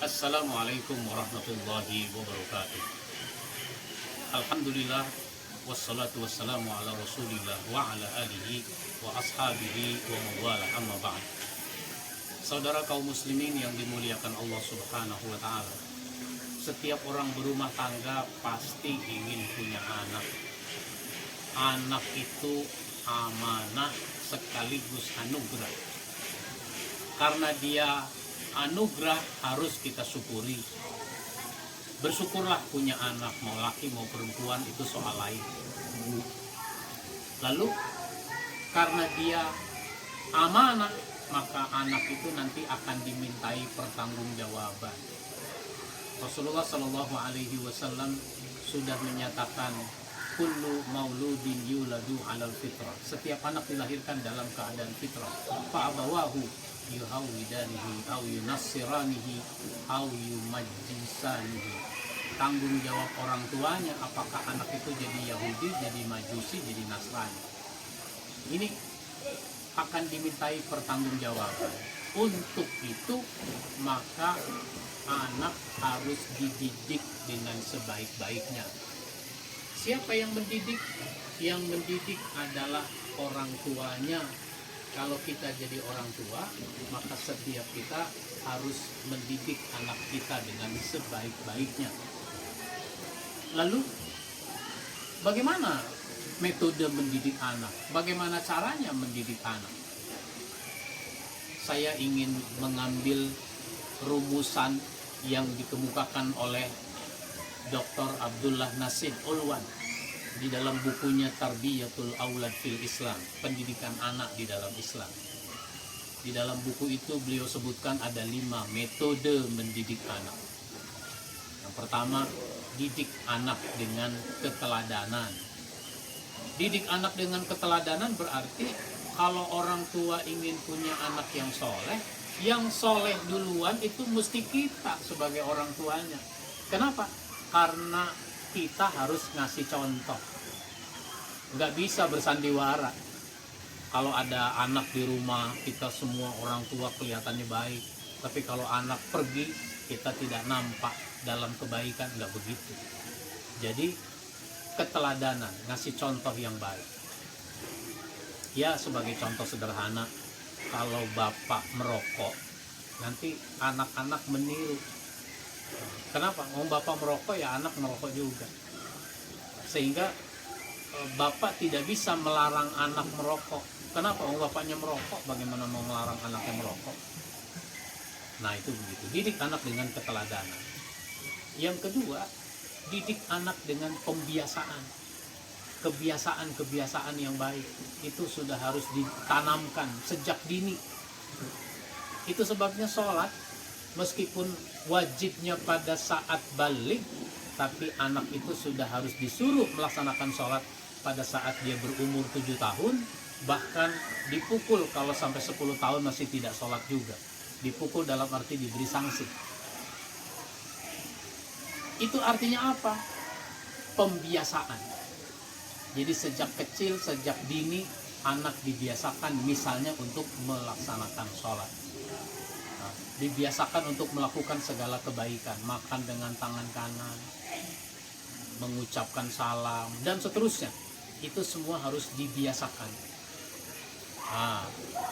Assalamualaikum warahmatullahi wabarakatuh. Alhamdulillah wassalatu wassalamu ala Rasulillah wa ala alihi wa ashabihi wa mawala amma ba'd. Saudara kaum muslimin yang dimuliakan Allah Subhanahu wa taala. Setiap orang berumah tangga pasti ingin punya anak. Anak itu amanah sekaligus anugerah. Karena dia anugerah harus kita syukuri. Bersyukurlah punya anak, mau laki mau perempuan itu soal lain. Lalu karena dia amanah, maka anak itu nanti akan dimintai pertanggungjawaban. Rasulullah Shallallahu Alaihi Wasallam sudah menyatakan kullu mauludin yuladu alal fitrah. Setiap anak dilahirkan dalam keadaan fitrah. Fa'abawahu yuhawidanihi au yunassiranihi au yumajjisanihi. Tanggung jawab orang tuanya apakah anak itu jadi Yahudi, jadi Majusi, jadi Nasrani. Ini akan dimintai pertanggungjawaban. Untuk itu maka anak harus dididik dengan sebaik-baiknya. Siapa yang mendidik? Yang mendidik adalah orang tuanya. Kalau kita jadi orang tua, maka setiap kita harus mendidik anak kita dengan sebaik-baiknya. Lalu, bagaimana metode mendidik anak? Bagaimana caranya mendidik anak? Saya ingin mengambil rumusan yang dikemukakan oleh Dr. Abdullah Nasir Ulwan di dalam bukunya Tarbiyatul Aulad fil Islam, pendidikan anak di dalam Islam. Di dalam buku itu beliau sebutkan ada 5 metode mendidik anak. Yang pertama, didik anak dengan keteladanan. Didik anak dengan keteladanan berarti kalau orang tua ingin punya anak yang soleh duluan itu mesti kita sebagai orang tuanya. Kenapa? Karena kita harus ngasih contoh. Nggak bisa bersandiwara. Kalau ada anak di rumah, kita semua orang tua kelihatannya baik. Tapi kalau anak pergi, kita tidak nampak dalam kebaikan, nggak begitu. Jadi, keteladanan, ngasih contoh yang baik. Ya, sebagai contoh sederhana, kalau bapak merokok, nanti anak-anak meniru. Kenapa? Mau bapak merokok ya anak merokok juga. Sehingga bapak tidak bisa melarang anak merokok. Kenapa? Mau bapaknya merokok, bagaimana mau melarang anaknya merokok? Nah itu begitu. Didik anak dengan keteladanan. Yang kedua, didik anak dengan pembiasaan. Kebiasaan-kebiasaan yang baik itu sudah harus ditanamkan sejak dini. Itu sebabnya sholat meskipun wajibnya pada saat balik, tapi anak itu sudah harus disuruh melaksanakan sholat pada saat dia berumur 7 tahun, bahkan dipukul kalau sampai 10 tahun masih tidak sholat juga. Dipukul dalam arti diberi sanksi. Itu artinya apa? Pembiasaan. Jadi sejak kecil, sejak dini, anak dibiasakan misalnya untuk melaksanakan sholat. Dibiasakan untuk melakukan segala kebaikan, makan dengan tangan kanan, mengucapkan salam, dan seterusnya. Itu semua harus dibiasakan.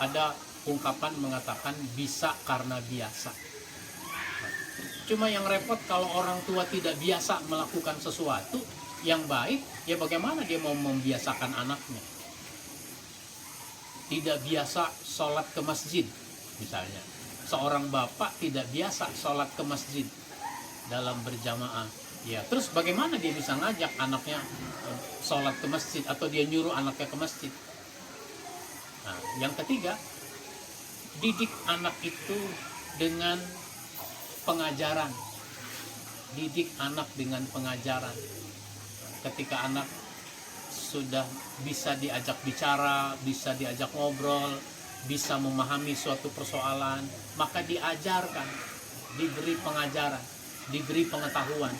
Ada ungkapan mengatakan bisa karena biasa. Cuma yang repot kalau orang tua tidak biasa melakukan sesuatu yang baik, ya bagaimana dia mau membiasakan anaknya? Tidak biasa sholat ke masjid, misalnya. Seorang bapak tidak biasa sholat ke masjid dalam berjamaah. Ya, terus bagaimana dia bisa ngajak anaknya sholat ke masjid atau dia nyuruh anaknya ke masjid? Nah, yang ketiga, didik anak itu dengan pengajaran. Didik anak dengan pengajaran. Ketika anak sudah bisa diajak bicara, bisa diajak ngobrol, bisa memahami suatu persoalan, maka diajarkan, diberi pengajaran, diberi pengetahuan,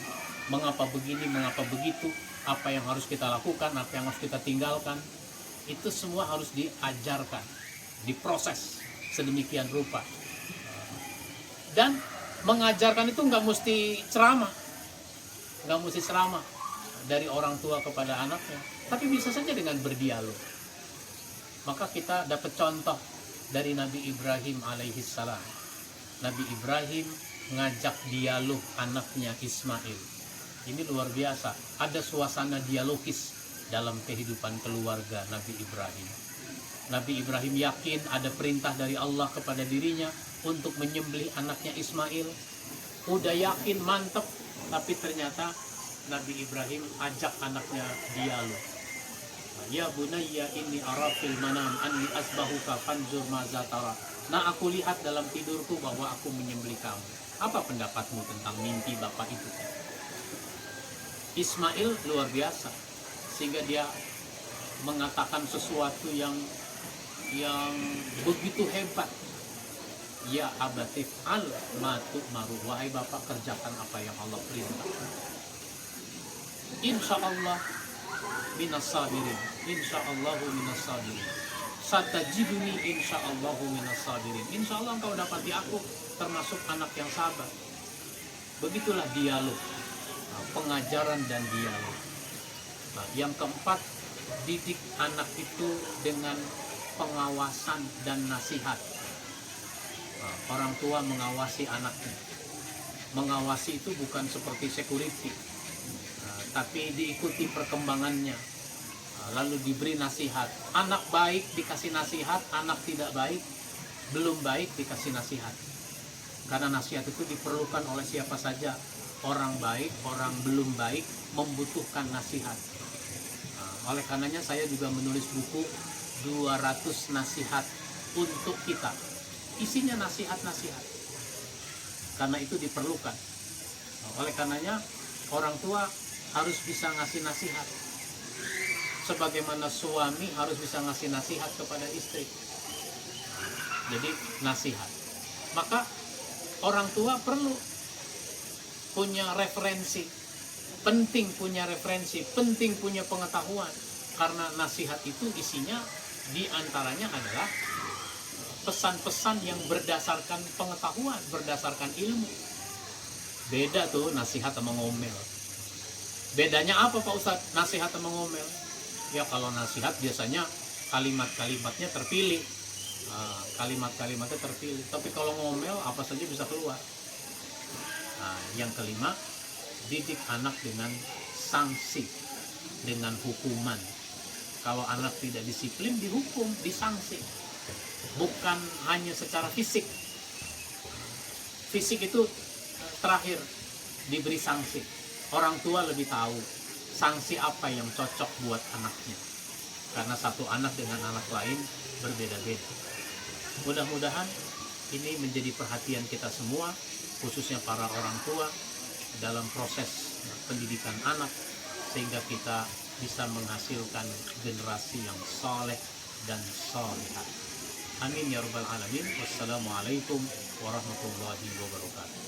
mengapa begini, mengapa begitu, apa yang harus kita lakukan, apa yang harus kita tinggalkan. Itu semua harus diajarkan, diproses sedemikian rupa. Dan mengajarkan itu nggak mesti ceramah, dari orang tua kepada anaknya, tapi bisa saja dengan berdialog. Maka kita dapat contoh dari Nabi Ibrahim alaihissalam. Nabi Ibrahim ngajak dialog anaknya Ismail. Ini luar biasa, ada suasana dialogis dalam kehidupan keluarga Nabi Ibrahim. Nabi Ibrahim yakin ada perintah dari Allah kepada dirinya untuk menyembelih anaknya Ismail. Udah yakin, mantep, tapi ternyata Nabi Ibrahim ajak anaknya dialog. Ya bunayya inni ara fil manam anni asbahuka fanzur maza tara. Nah, aku lihat dalam tidurku bahwa aku menyembelih kamu. Apa pendapatmu tentang mimpi bapak itu? Ismail luar biasa, sehingga dia mengatakan sesuatu yang begitu hebat. Ya abatif al matu maru, wahai bapak, kerjakan apa yang Allah perintahkan. Insya Allah minas sabirin, insya Allahu minas sabirin, satajiduni insya Allahu minas sabirin. Insya Allah engkau dapati aku termasuk anak yang sabar. Begitulah dialog, pengajaran dan dialog. Nah, yang keempat, didik anak itu dengan pengawasan dan nasihat. Nah, orang tua mengawasi anaknya. Mengawasi itu bukan seperti security, tapi diikuti perkembangannya, lalu diberi nasihat. Anak baik dikasih nasihat, anak tidak baik, belum baik dikasih nasihat. Karena nasihat itu diperlukan oleh siapa saja. Orang baik, orang belum baik membutuhkan nasihat. Oleh karenanya saya juga menulis buku 200 nasihat untuk kita. Isinya nasihat-nasihat. Karena itu diperlukan. Oleh karenanya orang tua harus bisa ngasih nasihat, sebagaimana suami harus bisa ngasih nasihat kepada istri. Jadi nasihat. Maka orang tua perlu punya referensi, penting punya referensi, penting punya pengetahuan, karena nasihat itu isinya diantaranya adalah pesan-pesan yang berdasarkan pengetahuan, berdasarkan ilmu. Beda tuh nasihat sama ngomel. Bedanya apa Pak Ustadz, nasihat sama ngomel? Ya kalau nasihat biasanya kalimat-kalimatnya terpilih, tapi kalau ngomel apa saja bisa keluar. Nah, yang kelima, didik anak dengan sanksi, dengan hukuman. Kalau anak tidak disiplin, dihukum, disanksi. Bukan hanya secara fisik. Fisik itu terakhir diberi sanksi. Orang tua lebih tahu sanksi apa yang cocok buat anaknya. Karena satu anak dengan anak lain berbeda-beda. Mudah-mudahan ini menjadi perhatian kita semua, khususnya para orang tua, dalam proses pendidikan anak, sehingga kita bisa menghasilkan generasi yang saleh dan salihah. Amin ya rabbal alamin. Wassalamualaikum warahmatullahi wabarakatuh.